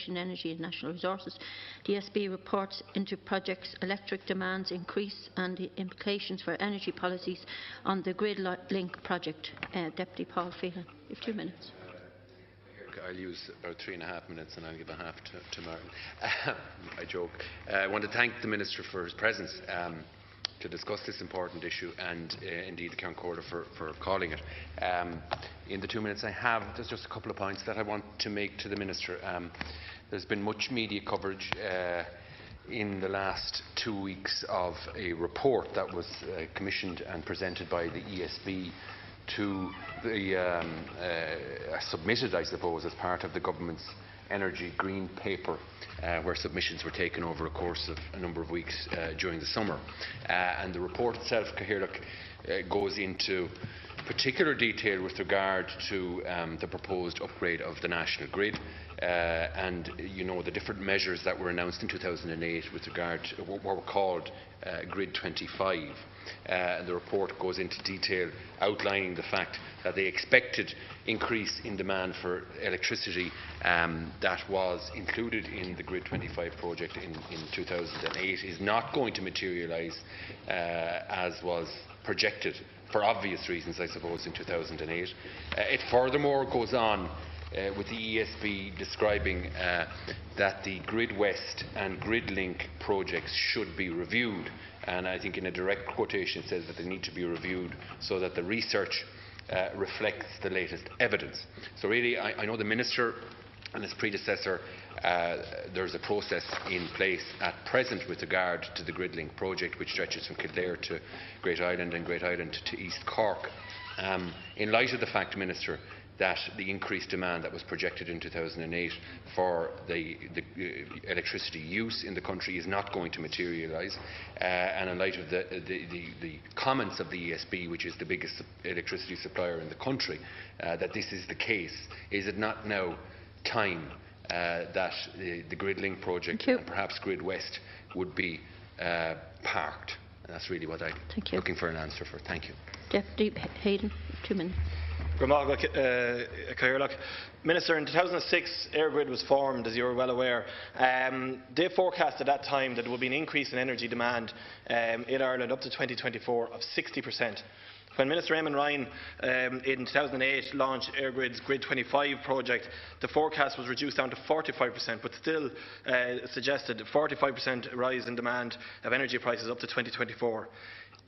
Information, Energy and National Resources. The ESB reports into projects electric demands increase and the implications for energy policies on the Gridlink project. Deputy Paul Phelan, you have 2 minutes. I'll use about 3.5 minutes and I'll give a half to Martin. I joke. I want to thank the Minister for his presence to discuss this important issue, and indeed the County Recorder for calling it. In the 2 minutes I have, there's just a couple of points that I want to make to the Minister. There's been much media coverage in the last 2 weeks of a report that was commissioned and presented by the ESB to the submitted, I suppose, as part of the government's energy green paper, where submissions were taken over a course of a number of weeks during the summer. And the report itself, goes into particular detail with regard to the proposed upgrade of the national grid, and the different measures that were announced in 2008 with regard to what were called Grid 25. The report goes into detail outlining the fact that the expected increase in demand for electricity that was included in the Grid 25 project in 2008 is not going to materialise as was projected, for obvious reasons, I suppose, in 2008. It furthermore goes on with the ESB describing that the Grid West and Gridlink projects should be reviewed, and I think in a direct quotation it says that they need to be reviewed so that the research reflects the latest evidence. So really, I know the Minister and his predecessor, there's a process in place at present with regard to the Gridlink project, which stretches from Kildare to Great Island and Great Island to East Cork. In light of the fact, Minister, that the increased demand that was projected in 2008 for the electricity use in the country is not going to materialise, and in light of the comments of the ESB, which is the biggest electricity supplier in the country, that this is the case, is it not now time that the Gridlink project and perhaps Grid West would be parked? And that's really what I'm looking for an answer for. Thank you. Deputy Hayden, 2 minutes. Minister, in 2006 EirGrid was formed, as you are well aware. They forecast at that time that there would be an increase in energy demand in Ireland up to 2024 of 60%. When Minister Eamon Ryan in 2008 launched EirGrid's Grid 25 project, the forecast was reduced down to 45%, but still suggested a 45% rise in demand of energy prices up to 2024.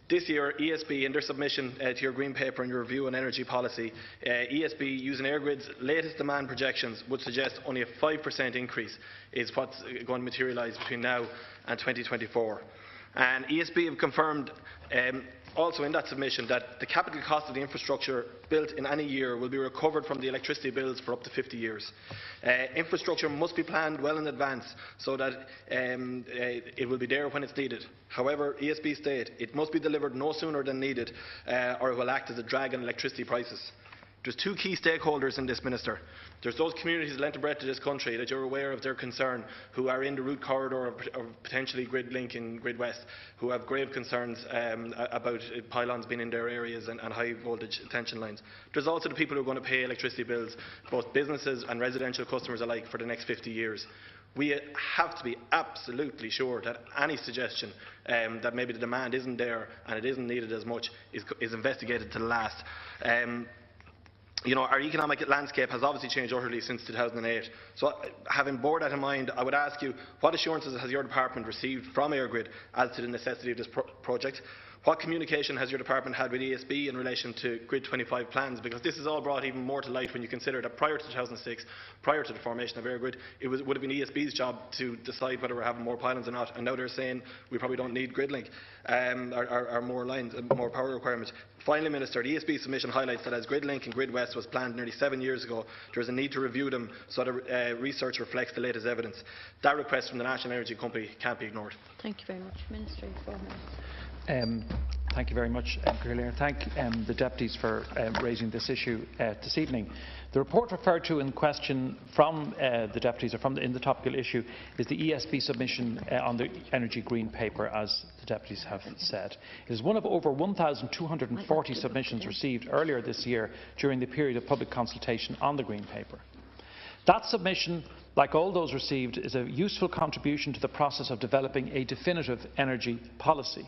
This year, ESB, in their submission to your Green Paper and your review on energy policy, ESB, using EirGrid's latest demand projections, would suggest only a 5% increase is what's going to materialise between now and 2024. And ESB have confirmed also in that submission that the capital cost of the infrastructure built in any year will be recovered from the electricity bills for up to 50 years. Infrastructure must be planned well in advance so that it will be there when it's needed. However, ESB state it must be delivered no sooner than needed, or it will act as a drag on electricity prices. There's two key stakeholders in this, Minister. There's those communities lent and breadth to this country that you're aware of their concern, who are in the route corridor of potentially Gridlink and Grid West, who have grave concerns about pylons being in their areas and high voltage tension lines. There's also the people who are going to pay electricity bills, both businesses and residential customers alike, for the next 50 years. We have to be absolutely sure that any suggestion that maybe the demand isn't there and it isn't needed as much is investigated to the last. Our economic landscape has obviously changed utterly since 2008. So, having bore that in mind, I would ask you, what assurances has your department received from EirGrid as to the necessity of this project? What communication has your department had with ESB in relation to Grid 25 plans? Because this is all brought even more to light when you consider that prior to 2006, prior to the formation of EirGrid, it would have been ESB's job to decide whether we're having more pylons or not, and now they're saying we probably don't need Gridlink or more lines, more power requirements. Finally, Minister, the ESB submission highlights that as Gridlink and Grid West was planned nearly 7 years ago, there is a need to review them so that research reflects the latest evidence. That request from the National Energy Company can't be ignored. Thank you very much. Minister, 4 minutes. Thank you very much, Gridlink. Thank the deputies for raising this issue this evening. The report referred to in question from the deputies, or in the topical issue, is the ESB submission on the Energy Green Paper, as the deputies have said. It is one of over 1,240 submissions received earlier this year during the period of public consultation on the Green Paper. That submission like all those received, is a useful contribution to the process of developing a definitive energy policy.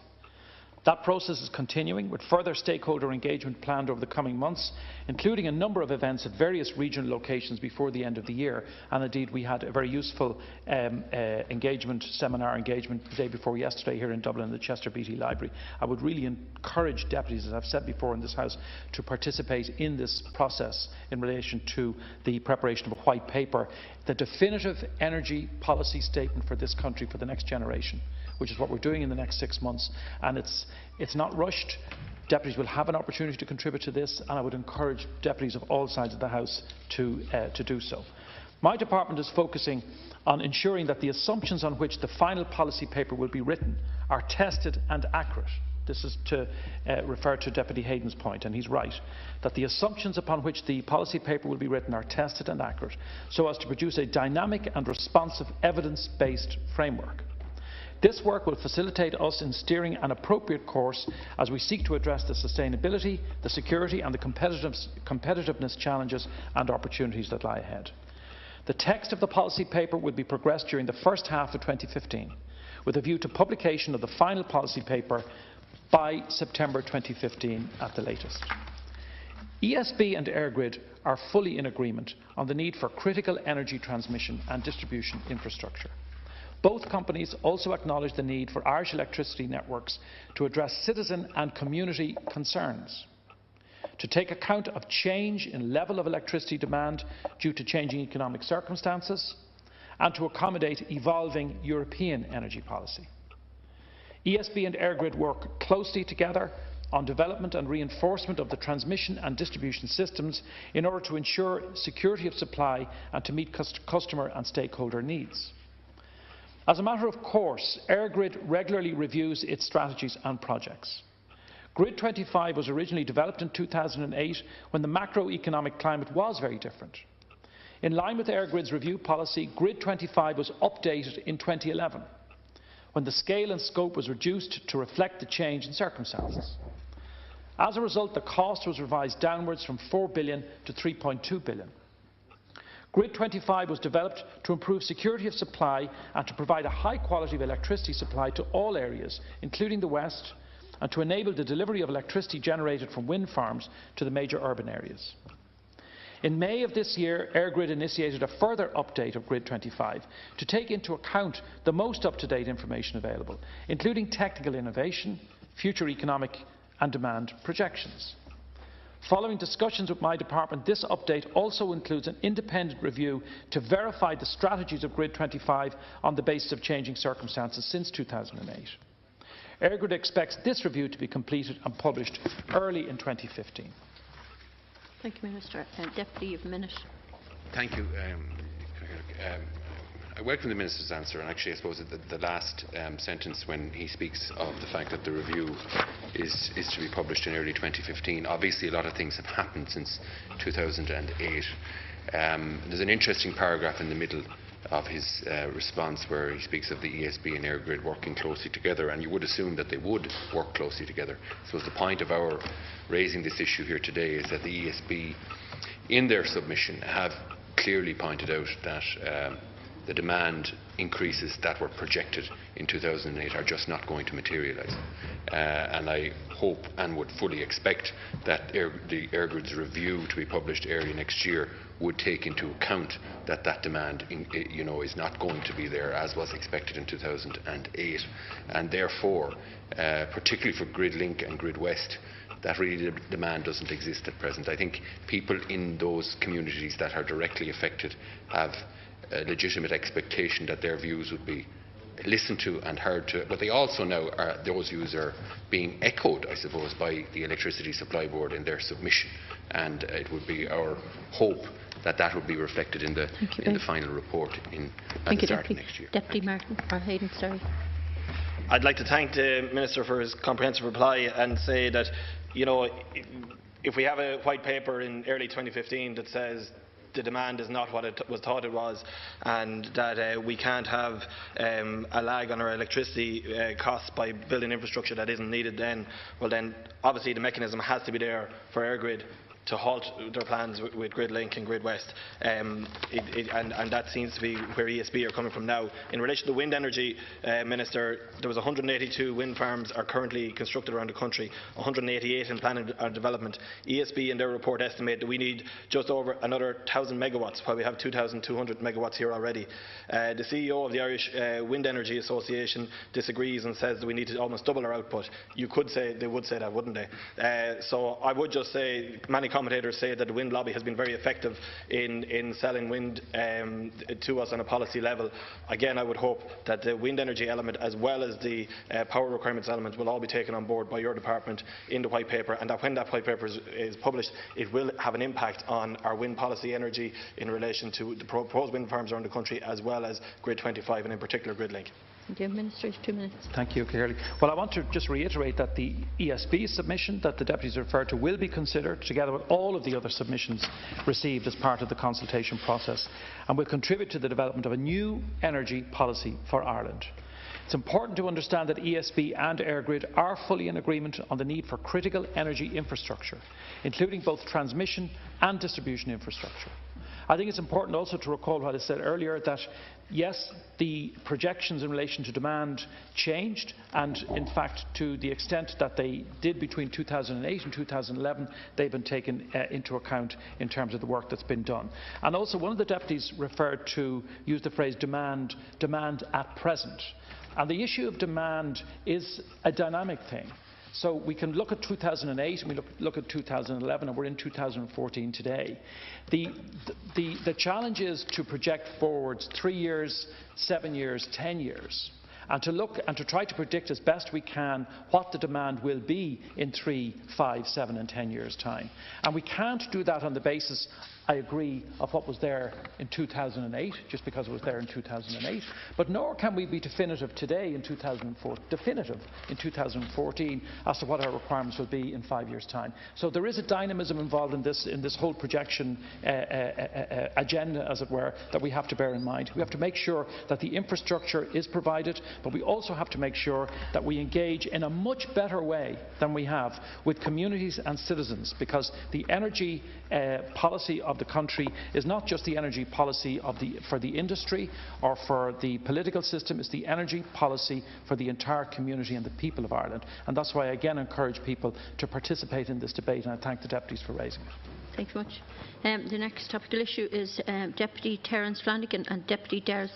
That process is continuing, with further stakeholder engagement planned over the coming months, including a number of events at various regional locations before the end of the year. And indeed, we had a very useful seminar engagement the day before yesterday here in Dublin in the Chester Beatty Library. I would really encourage deputies, as I've said before in this House, to participate in this process in relation to the preparation of a white paper, the definitive energy policy statement for this country for the next generation, which is what we're doing in the next 6 months. And it's not rushed. Deputies will have an opportunity to contribute to this, and I would encourage deputies of all sides of the House to do so. My department is focusing on ensuring that the assumptions on which the final policy paper will be written are tested and accurate. This is to refer to Deputy Hayden's point, and he's right, that the assumptions upon which the policy paper will be written are tested and accurate, so as to produce a dynamic and responsive evidence-based framework. This work will facilitate us in steering an appropriate course as we seek to address the sustainability, the security and the competitiveness challenges and opportunities that lie ahead. The text of the policy paper will be progressed during the first half of 2015, with a view to publication of the final policy paper by September 2015 at the latest. ESB and EirGrid are fully in agreement on the need for critical energy transmission and distribution infrastructure. Both companies also acknowledge the need for Irish electricity networks to address citizen and community concerns, to take account of change in level of electricity demand due to changing economic circumstances, and to accommodate evolving European energy policy. ESB and EirGrid work closely together on development and reinforcement of the transmission and distribution systems in order to ensure security of supply and to meet customer and stakeholder needs. As a matter of course, EirGrid regularly reviews its strategies and projects. Grid 25 was originally developed in 2008 when the macroeconomic climate was very different. In line with EirGrid's review policy, Grid 25 was updated in 2011, when the scale and scope was reduced to reflect the change in circumstances. As a result, the cost was revised downwards from 4 billion to 3.2 billion. Grid 25 was developed to improve security of supply and to provide a high quality of electricity supply to all areas, including the West, and to enable the delivery of electricity generated from wind farms to the major urban areas. In May of this year, EirGrid initiated a further update of Grid 25 to take into account the most up-to-date information available, including technical innovation, future economic and demand projections. Following discussions with my department, this update also includes an independent review to verify the strategies of Grid 25 on the basis of changing circumstances since 2008. EirGrid expects this review to be completed and published early in 2015. Thank you, Minister. Deputy, you have a minute. Thank you. I welcome the Minister's answer, and actually I suppose that the last sentence when he speaks of the fact that the review is to be published in early 2015. Obviously a lot of things have happened since 2008. There's an interesting paragraph in the middle of his response where he speaks of the ESB and EirGrid working closely together, and you would assume that they would work closely together. So the point of our raising this issue here today is that the ESB in their submission have clearly pointed out that the demand increases that were projected in 2008 are just not going to materialise. And I hope and would fully expect that the EirGrid's review to be published early next year would take into account that demand is not going to be there as was expected in 2008. And therefore, particularly for Gridlink and Grid West, that really the demand doesn't exist at present. I think people in those communities that are directly affected have a legitimate expectation that their views would be listened to and heard to, but they also now those views are being echoed, I suppose, by the Electricity Supply Board in their submission, and it would be our hope that that would be reflected in the final report at the start of next year. Deputy Martin or Hayden, sorry. I'd like to thank the Minister for his comprehensive reply and say that, if we have a white paper in early 2015 that says the demand is not what it was thought it was, and that we can't have a lag on our electricity costs by building infrastructure that isn't needed, then obviously the mechanism has to be there for EirGrid to halt their plans with Gridlink and Gridwest, and that seems to be where ESB are coming from now. In relation to the wind energy, Minister, there was 182 wind farms are currently constructed around the country, 188 in planning and development. ESB in their report estimate that we need just over another 1,000 megawatts, while we have 2,200 megawatts here already. The CEO of the Irish Wind Energy Association disagrees and says that we need to almost double our output. You could say they would say that, wouldn't they? So I would just say, many commentators say that the wind lobby has been very effective in selling wind to us on a policy level. Again, I would hope that the wind energy element as well as the power requirements element will all be taken on board by your department in the white paper, and that when that white paper is published, it will have an impact on our wind policy energy in relation to the proposed wind farms around the country, as well as Grid 25 and in particular Gridlink. Thank you. Minister, 2 minutes. Thank you, Caerleigh. Well, I want to just reiterate that the ESB submission that the deputies referred to will be considered together with all of the other submissions received as part of the consultation process, and will contribute to the development of a new energy policy for Ireland. It's important to understand that ESB and EirGrid are fully in agreement on the need for critical energy infrastructure, including both transmission and distribution infrastructure. I think it's important also to recall what I said earlier, that yes, the projections in relation to demand changed, and in fact to the extent that they did between 2008 and 2011, they've been taken into account in terms of the work that's been done. And also one of the deputies referred to, used the phrase demand at present. And the issue of demand is a dynamic thing. So we can look at 2008 and we look at 2011, and we're in 2014 today. The challenge is to project forwards 3 years, 7 years, 10 years, and to look and to try to predict as best we can what the demand will be in 3, 5, 7 and 10 years' time. And we can't do that on the basis, I agree, of what was there in 2008, just because it was there in 2008, but nor can we be definitive today in 2014 as to what our requirements will be in 5 years' time. So there is a dynamism involved in this whole projection agenda, as it were, that we have to bear in mind. We have to make sure that the infrastructure is provided, but we also have to make sure that we engage in a much better way than we have with communities and citizens, because the energy policy of the country is not just the energy policy for the industry or for the political system, it's the energy policy for the entire community and the people of Ireland. And that's why I again encourage people to participate in this debate, and I thank the deputies for raising it. Thank you much. The next topical issue is Deputy Terence Flanagan and Deputy Dail